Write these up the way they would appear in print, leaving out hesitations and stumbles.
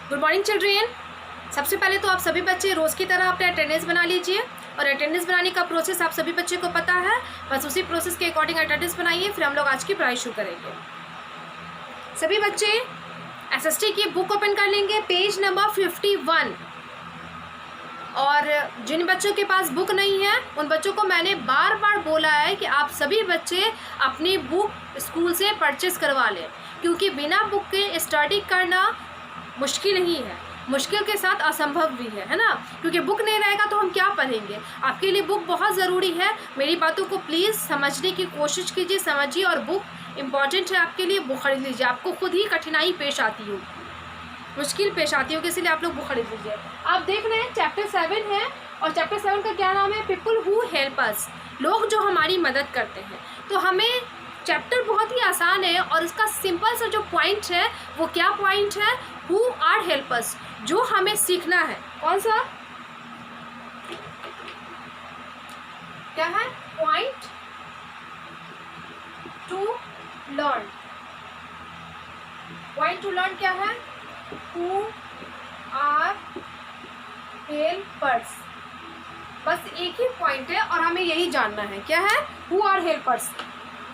Good morning children. सबसे पहले तो आप सभी बच्चे रोज़ की तरह अपने अटेंडेंस बना लीजिए और अटेंडेंस बनाने का प्रोसेस आप सभी बच्चे को पता है। बस उसी प्रोसेस के अकॉर्डिंग अटेंडेंस बनाइए, फिर हम लोग आज की पढ़ाई शुरू करेंगे। सभी बच्चे एसएसटी की बुक ओपन कर लेंगे, पेज नंबर 51। और जिन बच्चों के पास बुक नहीं है उन बच्चों को मैंने बार बार बोला है कि आप सभी बच्चे अपनी बुक स्कूल से परचेस करवा लें, क्योंकि बिना बुक के स्टडी करना मुश्किल ही है, मुश्किल के साथ असंभव भी है ना। क्योंकि बुक नहीं रहेगा तो हम क्या पढ़ेंगे। आपके लिए बुक बहुत ज़रूरी है। मेरी बातों को प्लीज़ समझने की कोशिश कीजिए, समझिए, और बुक इम्पॉर्टेंट है आपके लिए। बुक खरीद लीजिए। आपको खुद ही कठिनाई पेश आती हो, मुश्किल पेश आती होगी, इसीलिए आप लोग बुक खरीद लीजिए। आप देख रहे हैं चैप्टर 7 है और चैप्टर 7 का क्या नाम है? पीपल हु हेल्प अस, लोग जो हमारी मदद करते हैं। तो हमें चैप्टर बहुत ही आसान है और इसका सिंपल सा जो पॉइंट है वो क्या पॉइंट है? हु आर हेल्प अस, जो हमें सीखना है। कौन सा क्या है? Point to learn. Point to learn क्या है? Who are helpers. बस एक ही पॉइंट है और हमें यही जानना है। क्या है? Who are helpers.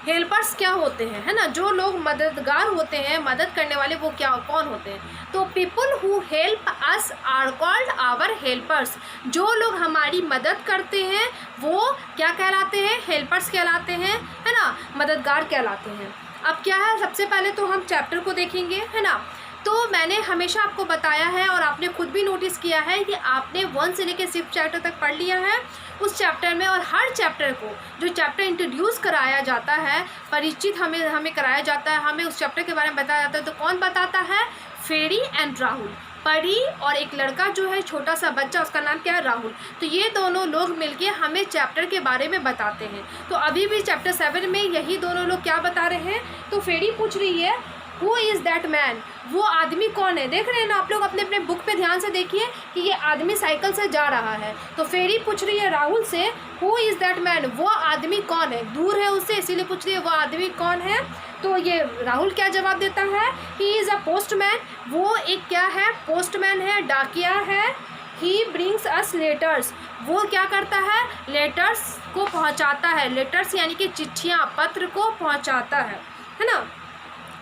हेल्पर्स क्या होते हैं, है ना? जो लोग मददगार होते हैं, मदद करने वाले, वो क्या कौन होते हैं? तो people who help us are called our helpers. जो लोग हमारी मदद करते हैं वो क्या कहलाते हैं? हेल्पर्स कहलाते हैं, है ना? मददगार कहलाते हैं। अब क्या है, सबसे पहले तो हम चैप्टर को देखेंगे, है ना। तो मैंने हमेशा आपको बताया है और आपने खुद भी नोटिस किया है कि आपने 1 से लेकर 6 चैप्टर तक पढ़ लिया है उस चैप्टर में। और हर चैप्टर को जो चैप्टर इंट्रोड्यूस कराया जाता है, परिचित हमें कराया जाता है, हमें उस चैप्टर के बारे में बताया जाता है। तो कौन बताता है? फेरी एंड राहुल। परी और एक लड़का जो है, छोटा सा बच्चा, उसका नाम क्या है? राहुल। तो ये दोनों लोग मिलके हमें चैप्टर के बारे में बताते हैं। तो अभी भी चैप्टर 7 में यही दोनों लोग क्या बता रहे हैं? तो फेरी पूछ रही है हु इज़ दैट मैन, वो आदमी कौन है? देख रहे हैं ना आप लोग, अपने अपने बुक पे ध्यान से देखिए कि ये आदमी साइकिल से जा रहा है। तो फेरी पूछ रही है राहुल से हु इज़ दैट मैन, वो आदमी कौन है? दूर है उससे, इसीलिए पूछ रही है वो आदमी कौन है। तो ये राहुल क्या जवाब देता है? He is a postman. वो एक क्या है? पोस्टमैन है, डाकिया है। ही ब्रिंग्स अस लेटर्स, वो क्या करता है? लेटर्स को पहुंचाता है। लेटर्स यानी कि चिट्ठियाँ, पत्र को पहुंचाता है ना।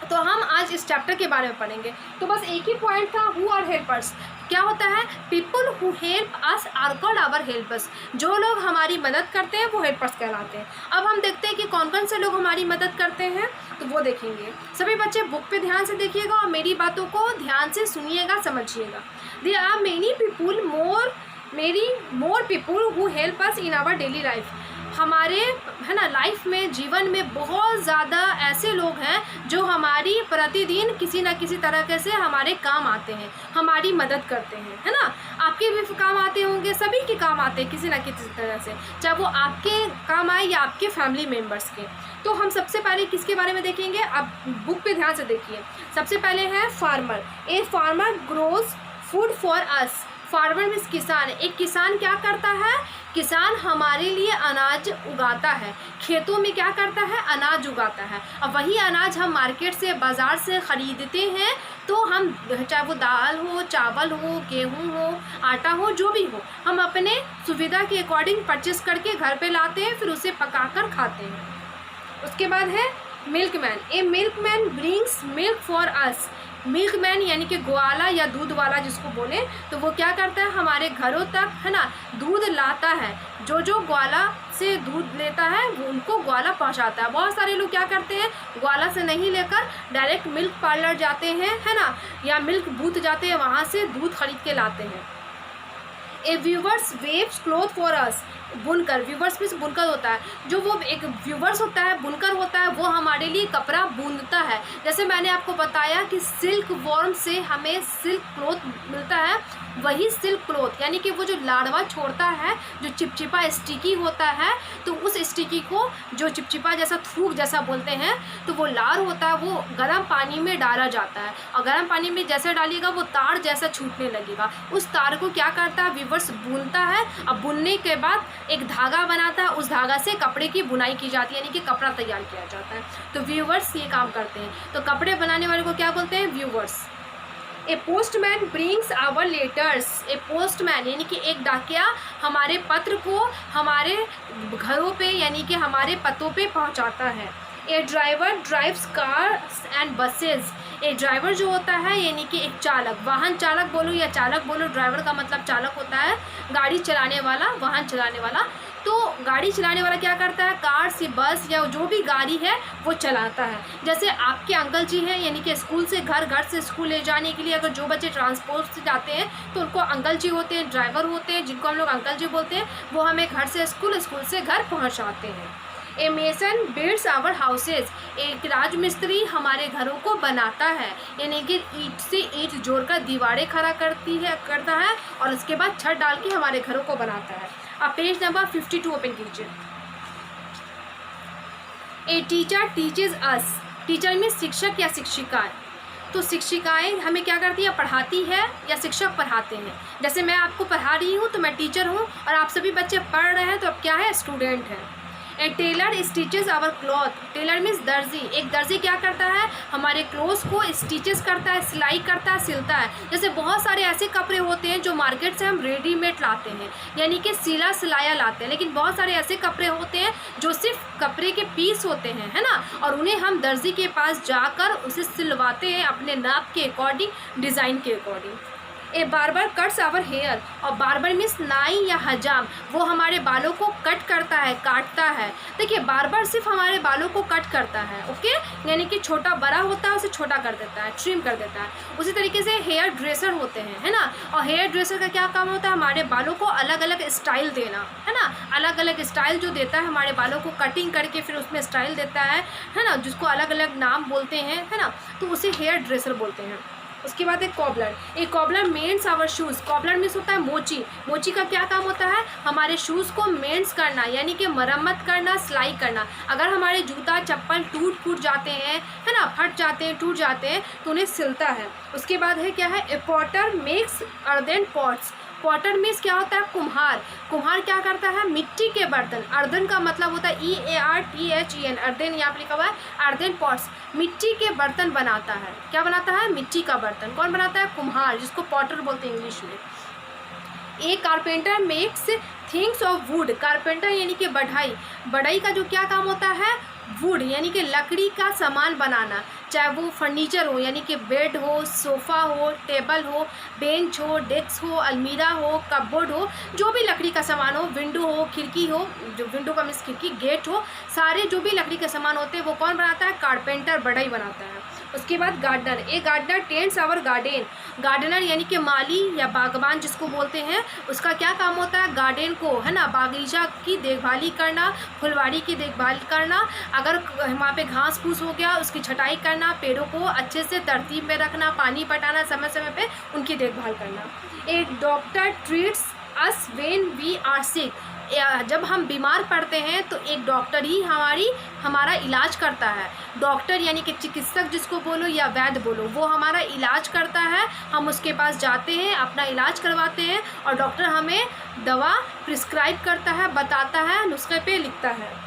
तो हम आज इस चैप्टर के बारे में पढ़ेंगे। तो बस एक ही पॉइंट था, हु आर हेल्पर्स। क्या होता है? People who help us are called our helpers. जो लोग हमारी मदद करते हैं वो हेल्पर्स कहलाते हैं। अब हम देखते हैं कि कौन कौन से लोग हमारी मदद करते हैं, तो वो देखेंगे। सभी बच्चे बुक पे ध्यान से देखिएगा और मेरी बातों को ध्यान से सुनिएगा, समझिएगा। There are many people more people who help us in our daily life. हमारे, है ना, लाइफ में, जीवन में बहुत ज़्यादा ऐसे लोग हैं जो हमारी प्रतिदिन किसी न किसी तरह से हमारे काम आते हैं, हमारी मदद करते हैं, है ना। आपके भी काम आते होंगे, सभी के काम आते हैं किसी न किसी तरह से, चाहे वो आपके काम आए या आपके फैमिली मेम्बर्स के। तो हम सबसे पहले किसके बारे में देखेंगे? आप बुक पे ध्यान से देखिए। सबसे पहले है farmer. A farmer grows food for us. Farmer means किसान। एक किसान क्या करता है? किसान हमारे लिए अनाज उगाता है। खेतों में क्या करता है? अनाज उगाता है। अब वही अनाज हम मार्केट से, बाज़ार से ख़रीदते हैं। तो हम, चाहे वो दाल हो, चावल हो, गेहूं हो, आटा हो, जो भी हो, हम अपने सुविधा के अकॉर्डिंग परचेस करके घर पे लाते हैं, फिर उसे पकाकर खाते हैं। उसके बाद है milkman. A milkman brings milk for us. Milkman यानी कि ग्वाला या दूध वाला जिसको बोले, तो वो क्या करता है? हमारे घरों तक, है ना, दूध लाता है। जो ग्वाला से दूध लेता है वो उनको ग्वाला पहुंचाता है। बहुत सारे लोग क्या करते हैं? ग्वाला से नहीं लेकर डायरेक्ट मिल्क पार्लर जाते हैं, है ना, या मिल्क बूथ जाते हैं, वहाँ से दूध खरीद के लाते हैं। A weavers weaves cloth for us. बुनकर, व्यूवर्स में बुनकर होता है। जो वो एक व्यूवर्स होता है, बुनकर होता है, वो हमारे लिए कपड़ा बुनता है। जैसे मैंने आपको बताया कि सिल्क वॉर्म से हमें सिल्क क्लॉथ मिलता है, वही सिल्क क्लॉथ यानी कि वो जो लार्वा छोड़ता है, जो चिपचिपा स्टिकी होता है, तो उस स्टिकी को जो चिपचिपा जैसा, थूक जैसा बोलते हैं, तो वो लार होता है, वो गर्म पानी में डाला जाता है और गर्म पानी में जैसे डालिएगा वो तार जैसा छूटने लगेगा। उस तार को क्या करता है? व्यूवर्स बुनता है। अब बुनने के बाद एक धागा बनाता है, उस धागा से कपड़े की बुनाई की जाती है, यानी कि कपड़ा तैयार किया जाता है। तो व्यूवर्स ये काम करते हैं। तो कपड़े बनाने वाले को क्या बोलते हैं? Viewers. A postman brings our letters. A postman यानी कि एक डाकिया हमारे पत्र को हमारे घरों पे यानी कि हमारे पतों पे पहुंचाता है। A driver drives cars and buses. एक ड्राइवर जो होता है यानी कि एक चालक, वाहन चालक बोलो या चालक बोलो, ड्राइवर का मतलब चालक होता है, गाड़ी चलाने वाला, वाहन चलाने वाला। तो गाड़ी चलाने वाला क्या करता है, कार से बस या जो भी गाड़ी है वो चलाता है। जैसे आपके अंकल जी हैं यानी कि स्कूल से घर, घर से स्कूल ले जाने के लिए अगर जो बच्चे ट्रांसपोर्ट से जाते हैं तो उनको अंकल जी होते हैं, ड्राइवर होते हैं जिनको हम लोग अंकल जी बोलते हैं। वो हमें घर से स्कूल, स्कूल से घर पहुँचाते हैं। ए मेसन बिल्ड्स आवर हाउसेज। एक राजमिस्त्री हमारे घरों को बनाता है यानी कि ईंट से ईंट जोड़कर दीवारें खड़ा करता है और उसके बाद छत डाल के हमारे घरों को बनाता है। अब पेज नंबर 52 ओपन कीजिए। A teacher teaches us. Teacher में शिक्षक या शिक्षिका। तो शिक्षिकाएं हमें क्या करती है, पढ़ाती है या शिक्षक पढ़ाते हैं। जैसे मैं आपको पढ़ा रही हूँ तो मैं टीचर हूँ और आप सभी बच्चे पढ़ रहे हैं तो अब क्या है, स्टूडेंट हैं। A tailor stitches our cloth. Tailor means दर्जी। एक दर्जी क्या करता है, हमारे क्लोथ्स को स्टिचेस करता है, सिलाई करता है, सिलता है। जैसे बहुत सारे ऐसे कपड़े होते हैं जो मार्केट से हम रेडीमेड लाते हैं यानी कि सिला सिलाया लाते हैं, लेकिन बहुत सारे ऐसे कपड़े होते हैं जो सिर्फ कपड़े के पीस होते हैं, है ना, और उन्हें हम दर्जी के पास जाकर उसे सिलवाते हैं अपने नाप के अकॉर्डिंग, डिज़ाइन के according. A barber cuts our hair. और बार्बर मीन्स नाई या हजाम, वो हमारे बालों को कट करता है, काटता है। देखिए बार्बर सिर्फ हमारे बालों को कट करता है, ओके, यानी कि छोटा बड़ा होता है उसे छोटा कर देता है, ट्रिम कर देता है। उसी तरीके से हेयर ड्रेसर होते हैं, है ना, और हेयर ड्रेसर का क्या काम होता है, हमारे बालों को अलग अलग स्टाइल देना, है ना, अलग अलग स्टाइल जो देता है, हमारे बालों को कटिंग करके फिर उसमें स्टाइल देता है ना, जिसको अलग अलग नाम बोलते हैं, है ना, तो उसे हेयर ड्रेसर बोलते हैं। उसके बाद एक कॉबलर। एक cobbler mends our shoes. Cobbler means होता है मोची। मोची का क्या काम होता है, हमारे शूज़ को मेंस करना यानी कि मरम्मत करना, सिलाई करना। अगर हमारे जूता चप्पल टूट फूट जाते हैं, है ना, फट जाते हैं, टूट जाते हैं तो उन्हें सिलता है। उसके बाद है क्या है, a potter makes earthen pots. Potter means क्या होता है, कुम्हार। कुम्हार क्या करता है, मिट्टी के बर्तन। अर्दन का मतलब होता है EARTHEN, अर्दन यहाँ पर लिखा हुआ है, अर्दन पॉट्स, मिट्टी के बर्तन बनाता है। क्या बनाता है, मिट्टी का बर्तन। कौन बनाता है, कुम्हार, जिसको पॉटर बोलते हैं इंग्लिश में। A carpenter makes things of wood. Carpenter यानी कि बढ़ई। बढ़ई का जो क्या काम होता है, वुड यानी कि लकड़ी का सामान बनाना, चाहे वो फर्नीचर हो यानी कि बेड हो, सोफ़ा हो, टेबल हो, बेंच हो, डेस्क हो, अलमीरा हो, कपबोर्ड हो, जो भी लकड़ी का सामान हो, विंडो हो, खिड़की हो, जो विंडो का मीन्स खिड़की, गेट हो, सारे जो भी लकड़ी के सामान होते हैं वो कौन बनाता है, कारपेंटर, बढ़ई बनाता है। उसके बाद gardener. A gardener tends our garden. Gardener यानी कि माली या बागबान जिसको बोलते हैं, उसका क्या काम होता है, गार्डन को, है ना, बागीचा की देखभाली करना, फुलवारी की देखभाल करना, अगर वहाँ पे घास फूस हो गया उसकी छटाई करना, पेड़ों को अच्छे से तरतीब में रखना, पानी पटाना, समय समय पे उनकी देखभाल करना। एक doctor treats us when we are sick. जब हम बीमार पड़ते हैं तो एक डॉक्टर ही हमारा इलाज करता है। डॉक्टर यानी कि चिकित्सक जिसको बोलो या वैद्य बोलो, वो हमारा इलाज करता है। हम उसके पास जाते हैं, अपना इलाज करवाते हैं और डॉक्टर हमें दवा प्रिस्क्राइब करता है, बताता है, नुस्खे पे लिखता है।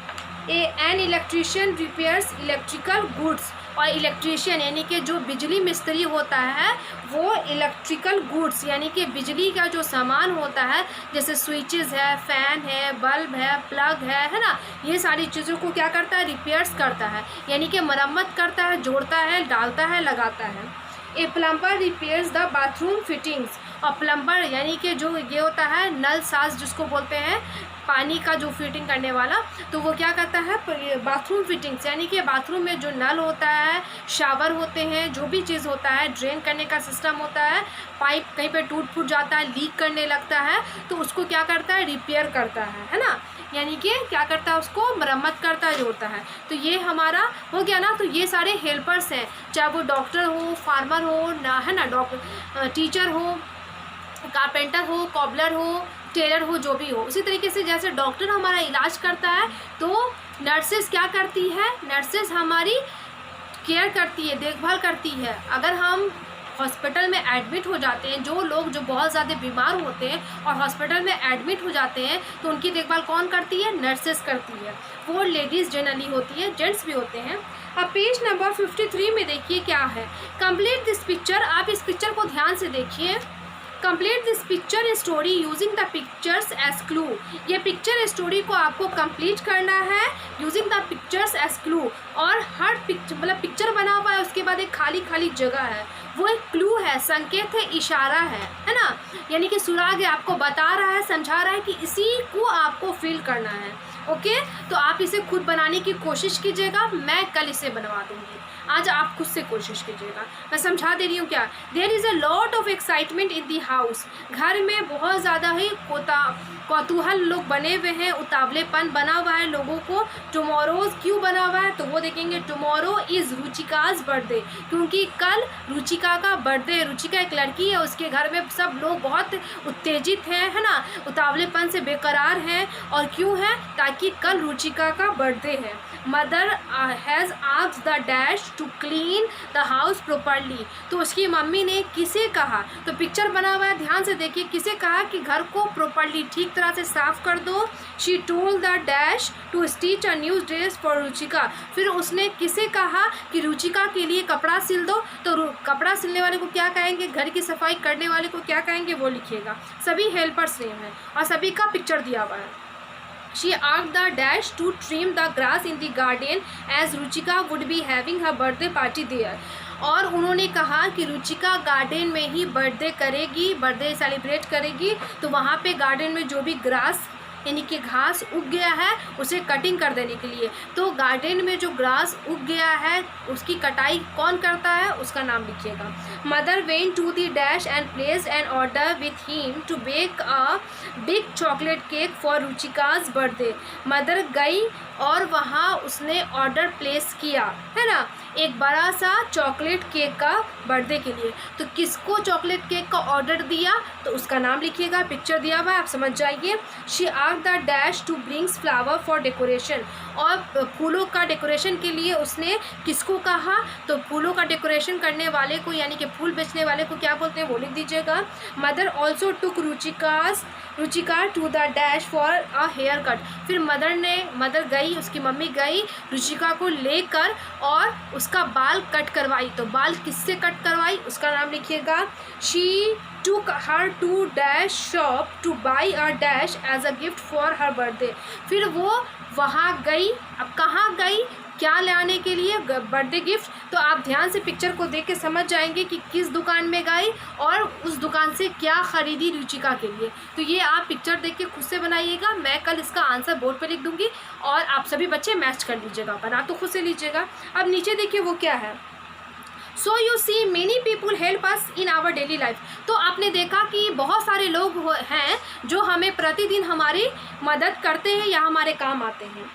An electrician repairs electrical goods. और इलेक्ट्रीशियन यानी कि जो बिजली मिस्त्री होता है वो इलेक्ट्रिकल गुड्स यानी कि बिजली का जो सामान होता है, जैसे स्विचेस है, फ़ैन है, बल्ब है, प्लग है ना, ये सारी चीज़ों को क्या करता है, रिपेयर्स करता है यानी कि मरम्मत करता है, जोड़ता है, डालता है, लगाता है। A plumber repairs the bathroom fittings. और प्लम्बर यानी कि जो ये होता है नल साज जिसको बोलते हैं, पानी का जो फिटिंग करने वाला, तो वो क्या करता है, बाथरूम फिटिंग्स यानी कि बाथरूम में जो नल होता है, शावर होते हैं, जो भी चीज़ होता है, ड्रेन करने का सिस्टम होता है, पाइप कहीं पे टूट फूट जाता है, लीक करने लगता है, तो उसको क्या करता है, रिपेयर करता है ना, यानी कि क्या करता है, उसको मरम्मत करता है, जोड़ता है। तो ये हमारा हो गया ना। तो ये सारे हेल्पर्स हैं, चाहे वो डॉक्टर हो, फार्मर हो ना, है ना, टीचर हो, कारपेंटर हो, कॉबलर हो, टेलर हो, जो भी हो। उसी तरीके से जैसे डॉक्टर हमारा इलाज करता है तो नर्सेस क्या करती है, नर्सेस हमारी केयर करती है, देखभाल करती है। अगर हम हॉस्पिटल में एडमिट हो जाते हैं, जो लोग जो बहुत ज़्यादा बीमार होते हैं और हॉस्पिटल में एडमिट हो जाते हैं, तो उनकी देखभाल कौन करती है, नर्सेस करती है। वो लेडीज़ जनरली होती है, जेंट्स भी होते हैं। अब पेज नंबर 53 में देखिए क्या है, कंप्लीट दिस पिक्चर। आप इस पिक्चर को ध्यान से देखिए। Complete this picture story using the pictures as clue. ये पिक्चर स्टोरी को आपको कंप्लीट करना है using the pictures as clue. और हर पिक्चर मतलब पिक्चर बना हुआ है, उसके बाद एक खाली खाली जगह है, वो एक क्लू है, संकेत है, इशारा है ना। यानी कि सुराग है, आपको बता रहा है, समझा रहा है कि इसी को आपको फील करना है। ओके, तो आप इसे खुद बनाने की कोशिश कीजिएगा, मैं कल इसे बनवा दूँगी, आज आप खुद से कोशिश कीजिएगा। मैं समझा दे रही हूँ क्या। There is a lot of excitement in the house. घर में बहुत ज़्यादा ही कौतूहल लोग बने हुए हैं, उतावलेपन बना हुआ है लोगों को। टुमारोज क्यों बना हुआ है तो वो देखेंगे। टुमारो इज़ रुचिकाज बर्थडे, क्योंकि कल रुचिका का बर्थडे। रुचिका एक लड़की है, उसके घर में सब लोग बहुत उत्तेजित हैं, है ना, उतावलेपन से बेकरार हैं। और क्यों है, ताकि कल रुचिका का बर्थडे है। Mother has asked the dash to clean the house properly. तो उसकी मम्मी ने किसे कहा, तो पिक्चर बना हुआ है, ध्यान से देखिए, किसे कहा कि घर को प्रॉपर्ली ठीक तरह से साफ कर दो। She told the dash to stitch a new dress for Ruchika. फिर उसने किसे कहा कि रुचिका के लिए कपड़ा सिल दो। तो कपड़ा सिलने वाले को क्या कहेंगे, घर की सफाई करने वाले को क्या कहेंगे, वो लिखिएगा। सभी हेल्पर्स नेम है और सभी का पिक्चर दिया हुआ है। She asked the dash to trim the grass in the garden as Ruchika would be having her birthday party there. और उन्होंने कहा कि रुचिका गार्डन में ही बर्थडे करेगी, बर्थडे सेलिब्रेट करेगी। तो वहाँ पे गार्डन में जो भी ग्रास यानी कि घास उग गया है उसे कटिंग कर देने के लिए। तो गार्डन में जो ग्रास उग गया है उसकी कटाई कौन करता है, उसका नाम लिखिएगा। Mother went to the dash and placed an order with him to bake a big chocolate cake for Ruchika's birthday. Mother गई और वहाँ उसने ऑर्डर प्लेस किया, है ना, एक बड़ा सा चॉकलेट केक का बर्थडे के लिए। तो किसको चॉकलेट केक का ऑर्डर दिया तो उसका नाम लिखिएगा, पिक्चर दिया हुआ है, आप समझ जाइए। She asked the dash to brings flower for decoration. और फूलों का डेकोरेशन के लिए उसने किसको कहा, तो फूलों का डेकोरेशन करने वाले को यानी कि फूल बेचने वाले को क्या बोलते हैं वो लिख दीजिएगा। Mother also took Ruchika to the dash for a haircut. फिर मदर गई, उसकी मम्मी गई रुचिका को लेकर और उसका बाल कट करवाई। तो बाल किससे कट करवाई उसका नाम लिखिएगा। She took her to dash shop to buy a dash as a gift for her birthday। फिर वो वहाँ गई, अब कहाँ गई, क्या लाने के लिए, बर्थडे गिफ्ट। तो आप ध्यान से पिक्चर को देख के समझ जाएंगे कि किस दुकान में गई और उस दुकान से क्या ख़रीदी रुचिका के लिए। तो ये आप पिक्चर देख के खुद से बनाइएगा, मैं कल इसका आंसर बोर्ड पे लिख दूंगी और आप सभी बच्चे मैच कर लीजिएगा, बना तो खुद से लीजिएगा। अब नीचे देखिए वो क्या है। So you see many people help us in our daily life. तो आपने देखा कि बहुत सारे लोग हैं जो हमें प्रतिदिन हमारी मदद करते हैं या हमारे काम आते हैं।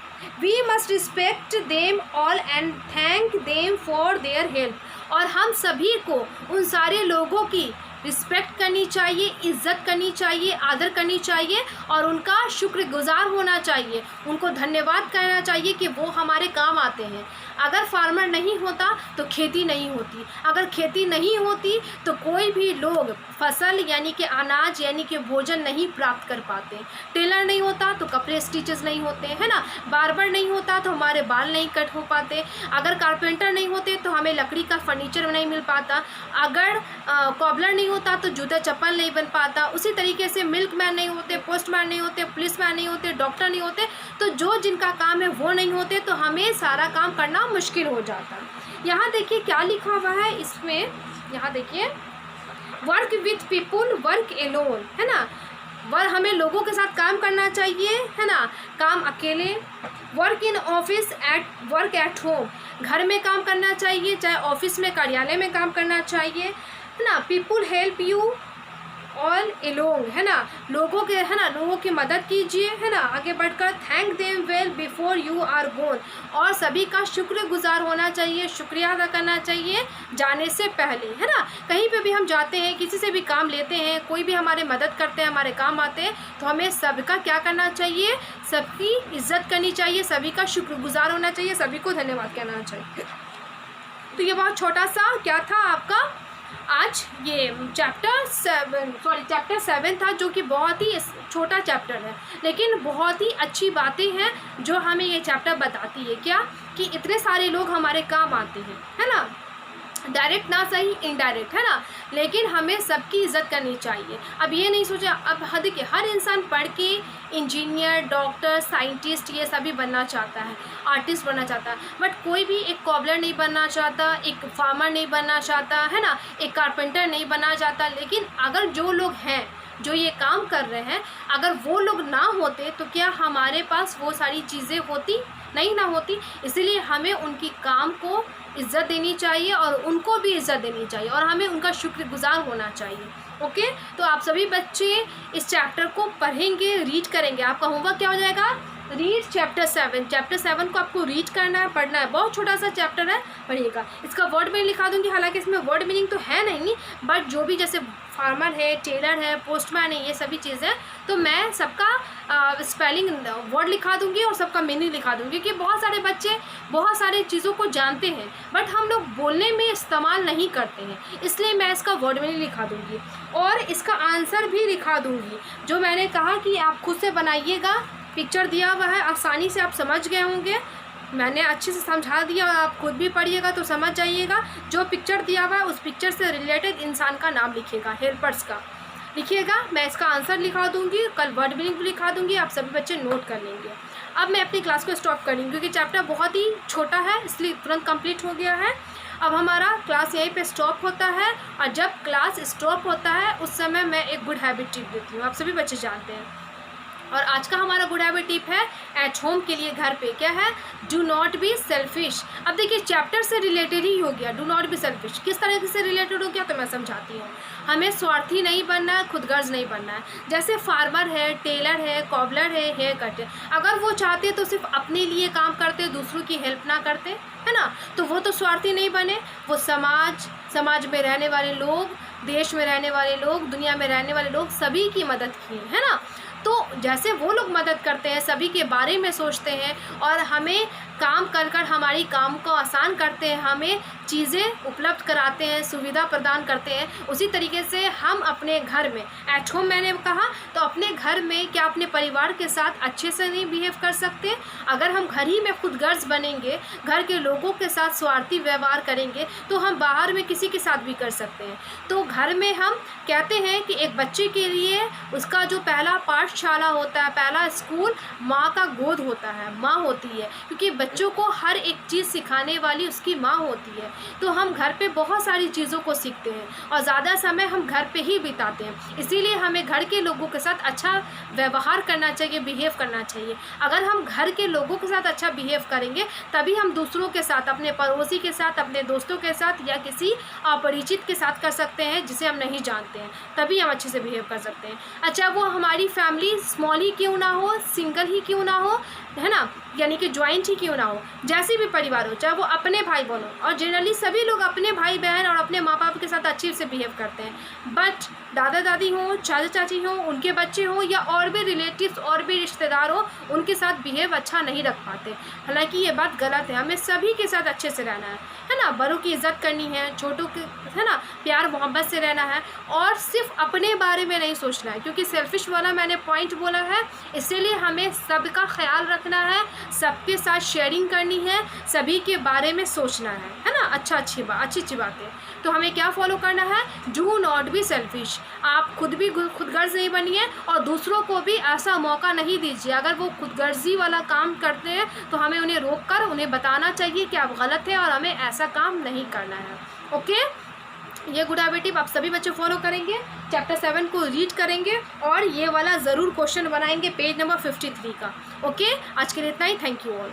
We must respect them all and thank them for their help. और हम सभी को उन सारे लोगों की रिस्पेक्ट करनी चाहिए, इज़्ज़त करनी चाहिए, आदर करनी चाहिए और उनका शुक्रगुजार होना चाहिए, उनको धन्यवाद कहना चाहिए कि वो हमारे काम आते हैं। अगर फार्मर नहीं होता तो खेती नहीं होती, अगर खेती नहीं होती तो कोई भी लोग फसल यानी कि अनाज यानी कि भोजन नहीं प्राप्त कर पाते। टेलर नहीं होता तो कपड़े स्टिचेस नहीं होते, है ना, बार्बर नहीं होता तो हमारे बाल नहीं कट हो पाते, अगर कारपेंटर नहीं होते तो हमें लकड़ी का फर्नीचर नहीं मिल पाता, अगर कॉबलर नहीं होता तो जूता चप्पल नहीं बन पाता। उसी तरीके से मिल्कमैन नहीं होते, पोस्टमैन नहीं होते, पुलिसमैन नहीं होते, डॉक्टर नहीं होते। तो जो जिनका काम है वो नहीं होते तो हमें सारा काम करना मुश्किल हो जाता। यहाँ देखिए क्या लिखा हुआ है इसमें, यहाँ देखिए work with people work alone, है ना, हमें लोगों के साथ काम करना चाहिए, है ना, काम अकेले। Work in office work at home, घर में काम करना चाहिए, चाहे ऑफिस में कार्यालय में काम करना चाहिए, है ना। People help you all along, है ना, लोगों के, है ना, लोगों की मदद कीजिए, है ना, आगे बढ़कर। Thank them well before you are gone, और सभी का शुक्रगुजार होना चाहिए, शुक्रिया अदा करना चाहिए जाने से पहले, है ना। कहीं पे भी हम जाते हैं, किसी से भी काम लेते हैं, कोई भी हमारे मदद करते हैं, हमारे काम आते हैं, तो हमें सबका क्या करना चाहिए, सबकी इज्जत करनी चाहिए, सभी का शुक्रगुजार होना चाहिए, सभी को धन्यवाद कहना चाहिए। तो ये बहुत छोटा सा क्या था आपका आज ये चैप्टर 7 था, जो कि बहुत ही छोटा चैप्टर है, लेकिन बहुत ही अच्छी बातें हैं जो हमें ये चैप्टर बताती है। क्या कि इतने सारे लोग हमारे काम आते हैं, है ना, डायरेक्ट ना सही इनडायरेक्ट, है ना, लेकिन हमें सबकी इज्जत करनी चाहिए। अब ये नहीं सोचा, अब देखिए हर इंसान पढ़ के इंजीनियर, डॉक्टर, साइंटिस्ट ये सभी बनना चाहता है, आर्टिस्ट बनना चाहता है, बट कोई भी एक कॉबलर नहीं बनना चाहता, एक फार्मर नहीं बनना चाहता, है ना, एक कारपेंटर नहीं बनना चाहता। लेकिन अगर जो लोग हैं जो ये काम कर रहे हैं, अगर वो लोग ना होते तो क्या हमारे पास वो सारी चीज़ें होती? नहीं ना होती। इसीलिए हमें उनकी काम को इज़्ज़त देनी चाहिए और उनको भी इज़्ज़त देनी चाहिए और हमें उनका शुक्रगुज़ार होना चाहिए। ओके, तो आप सभी बच्चे इस चैप्टर को पढ़ेंगे, रीड करेंगे। आपका होमवर्क क्या हो जाएगा? Read chapter 7। चैप्टर 7 को आपको रीड करना है, पढ़ना है। बहुत छोटा सा चैप्टर है, पढ़िएगा। इसका वर्ड मीनिंग लिखा दूंगी, हालांकि इसमें वर्ड मीनिंग तो है नहीं, बट जो भी जैसे फार्मर है, टेलर है, पोस्टमैन है, ये सभी चीज़ें तो मैं सबका स्पेलिंग वर्ड लिखा दूंगी और सबका मीनिंग लिखा दूंगी, क्योंकि बहुत सारे बच्चे बहुत सारी चीज़ों को जानते हैं बट हम लोग बोलने में इस्तेमाल नहीं करते हैं, इसलिए मैं इसका वर्ड मीनिंग लिखा दूंगी और इसका आंसर भी लिखा दूंगी, जो मैंने कहा कि आप खुद से बनाइएगा। पिक्चर दिया हुआ है, आसानी से आप समझ गए होंगे, मैंने अच्छे से समझा दिया और आप खुद भी पढ़िएगा तो समझ जाइएगा। जो पिक्चर दिया हुआ है उस पिक्चर से रिलेटेड इंसान का नाम लिखिएगा, हेल्पर्स का लिखिएगा। मैं इसका आंसर लिखा दूंगी, कल वर्ड मीनिंग भी लिखा दूंगी, आप सभी बच्चे नोट कर लेंगे। अब मैं अपनी क्लास को स्टॉप कर लूँगी, क्योंकि चैप्टर बहुत ही छोटा है, इसलिए तुरंत कंप्लीट हो गया है। अब हमारा क्लास यहीं पे स्टॉप होता है और जब क्लास स्टॉप होता है उस समय मैं एक गुड हैबिट टिप देती हूँ, आप सभी बच्चे जानते हैं। और आज का हमारा गुड हैबिट टिप है एट होम के लिए, घर पे। क्या है? Do not be selfish. अब देखिए चैप्टर से रिलेटेड ही हो गया, डू नॉट बी सेल्फिश किस तरह से रिलेटेड हो गया तो मैं समझाती हूँ। हमें स्वार्थी नहीं बनना है, खुदगर्ज नहीं बनना है। जैसे फार्मर है, टेलर है, कॉबलर है, हेयर कटर, अगर वो चाहते तो सिर्फ अपने लिए काम करते, दूसरों की हेल्प ना करते, है ना, तो वो तो स्वार्थी नहीं बने। वो समाज में रहने वाले लोग, देश में रहने वाले लोग, दुनिया में रहने वाले लोग सभी की मदद की, है ना। तो जैसे वो लोग मदद करते हैं, सभी के बारे में सोचते हैं और हमें काम कर हमारी काम को आसान करते हैं, हमें चीज़ें उपलब्ध कराते हैं, सुविधा प्रदान करते हैं, उसी तरीके से हम अपने घर में एट होम मैंने कहा तो अपने घर में क्या अपने परिवार के साथ अच्छे से नहीं बिहेव कर सकते? अगर हम घर ही में खुदगर्ज बनेंगे, घर के लोगों के साथ स्वार्थी व्यवहार करेंगे तो हम बाहर में किसी के साथ भी कर सकते हैं। तो घर में हम कहते हैं कि एक बच्चे के लिए उसका जो पहला पाठशाला होता है, पहला स्कूल माँ का गोद होता है, माँ होती है, क्योंकि बच्चों को हर एक चीज़ सिखाने वाली उसकी माँ होती है। तो हम घर पे बहुत सारी चीज़ों को सीखते हैं और ज़्यादा समय हम घर पे ही बिताते हैं, इसीलिए हमें घर के लोगों के साथ अच्छा व्यवहार करना चाहिए, बिहेव करना चाहिए। अगर हम घर के लोगों के साथ अच्छा बिहेव करेंगे तभी हम दूसरों के साथ, अपने पड़ोसी के साथ, अपने दोस्तों के साथ या किसी अपरिचित के साथ कर सकते हैं जिसे हम नहीं जानते हैं, तभी हम अच्छे से बिहेव कर सकते हैं। अच्छा, वो हमारी फैमिली स्मॉल ही क्यों ना हो, सिंगल ही क्यों ना हो, है ना, यानी कि ज्वाइंट ही क्यों ना हो, जैसे भी परिवार हो, चाहे वो अपने भाई बहन हो, और जनरली सभी लोग अपने भाई बहन और अपने माँ बाप के साथ अच्छे से बिहेव करते हैं। बट दादा दादी हों, चाचा चाची हों, उनके बच्चे हों या और भी रिलेटिव्स और भी रिश्तेदार हों, उनके साथ बिहेव अच्छा नहीं रख पाते। हालांकि ये बात गलत है, हमें सभी के साथ अच्छे से रहना है ना, बड़ों की इज्जत करनी है, छोटों के, है ना, प्यार मोहब्बत से रहना है और सिर्फ अपने बारे में नहीं सोचना है, क्योंकि सेल्फिश वाला मैंने पॉइंट बोला है। इसीलिए हमें सबका ख्याल रखना है, सबके साथ शेयरिंग करनी है, सभी के बारे में सोचना है ना, अच्छी बात है। तो हमें क्या फॉलो करना है? Do not be selfish. आप खुद भी खुदगर्ज नहीं बनिए और दूसरों को भी ऐसा मौका नहीं दीजिए। अगर वो खुदगर्जी वाला काम करते हैं तो हमें उन्हें रोक कर उन्हें बताना चाहिए कि आप गलत है और हमें ऐसा काम नहीं करना है। ओके, ये गुड हैबिट टिप आप सभी बच्चे फॉलो करेंगे, चैप्टर 7 को रीड करेंगे और ये वाला ज़रूर क्वेश्चन बनाएंगे पेज नंबर 53 का। ओके, आज के लिए इतना ही। Thank you all.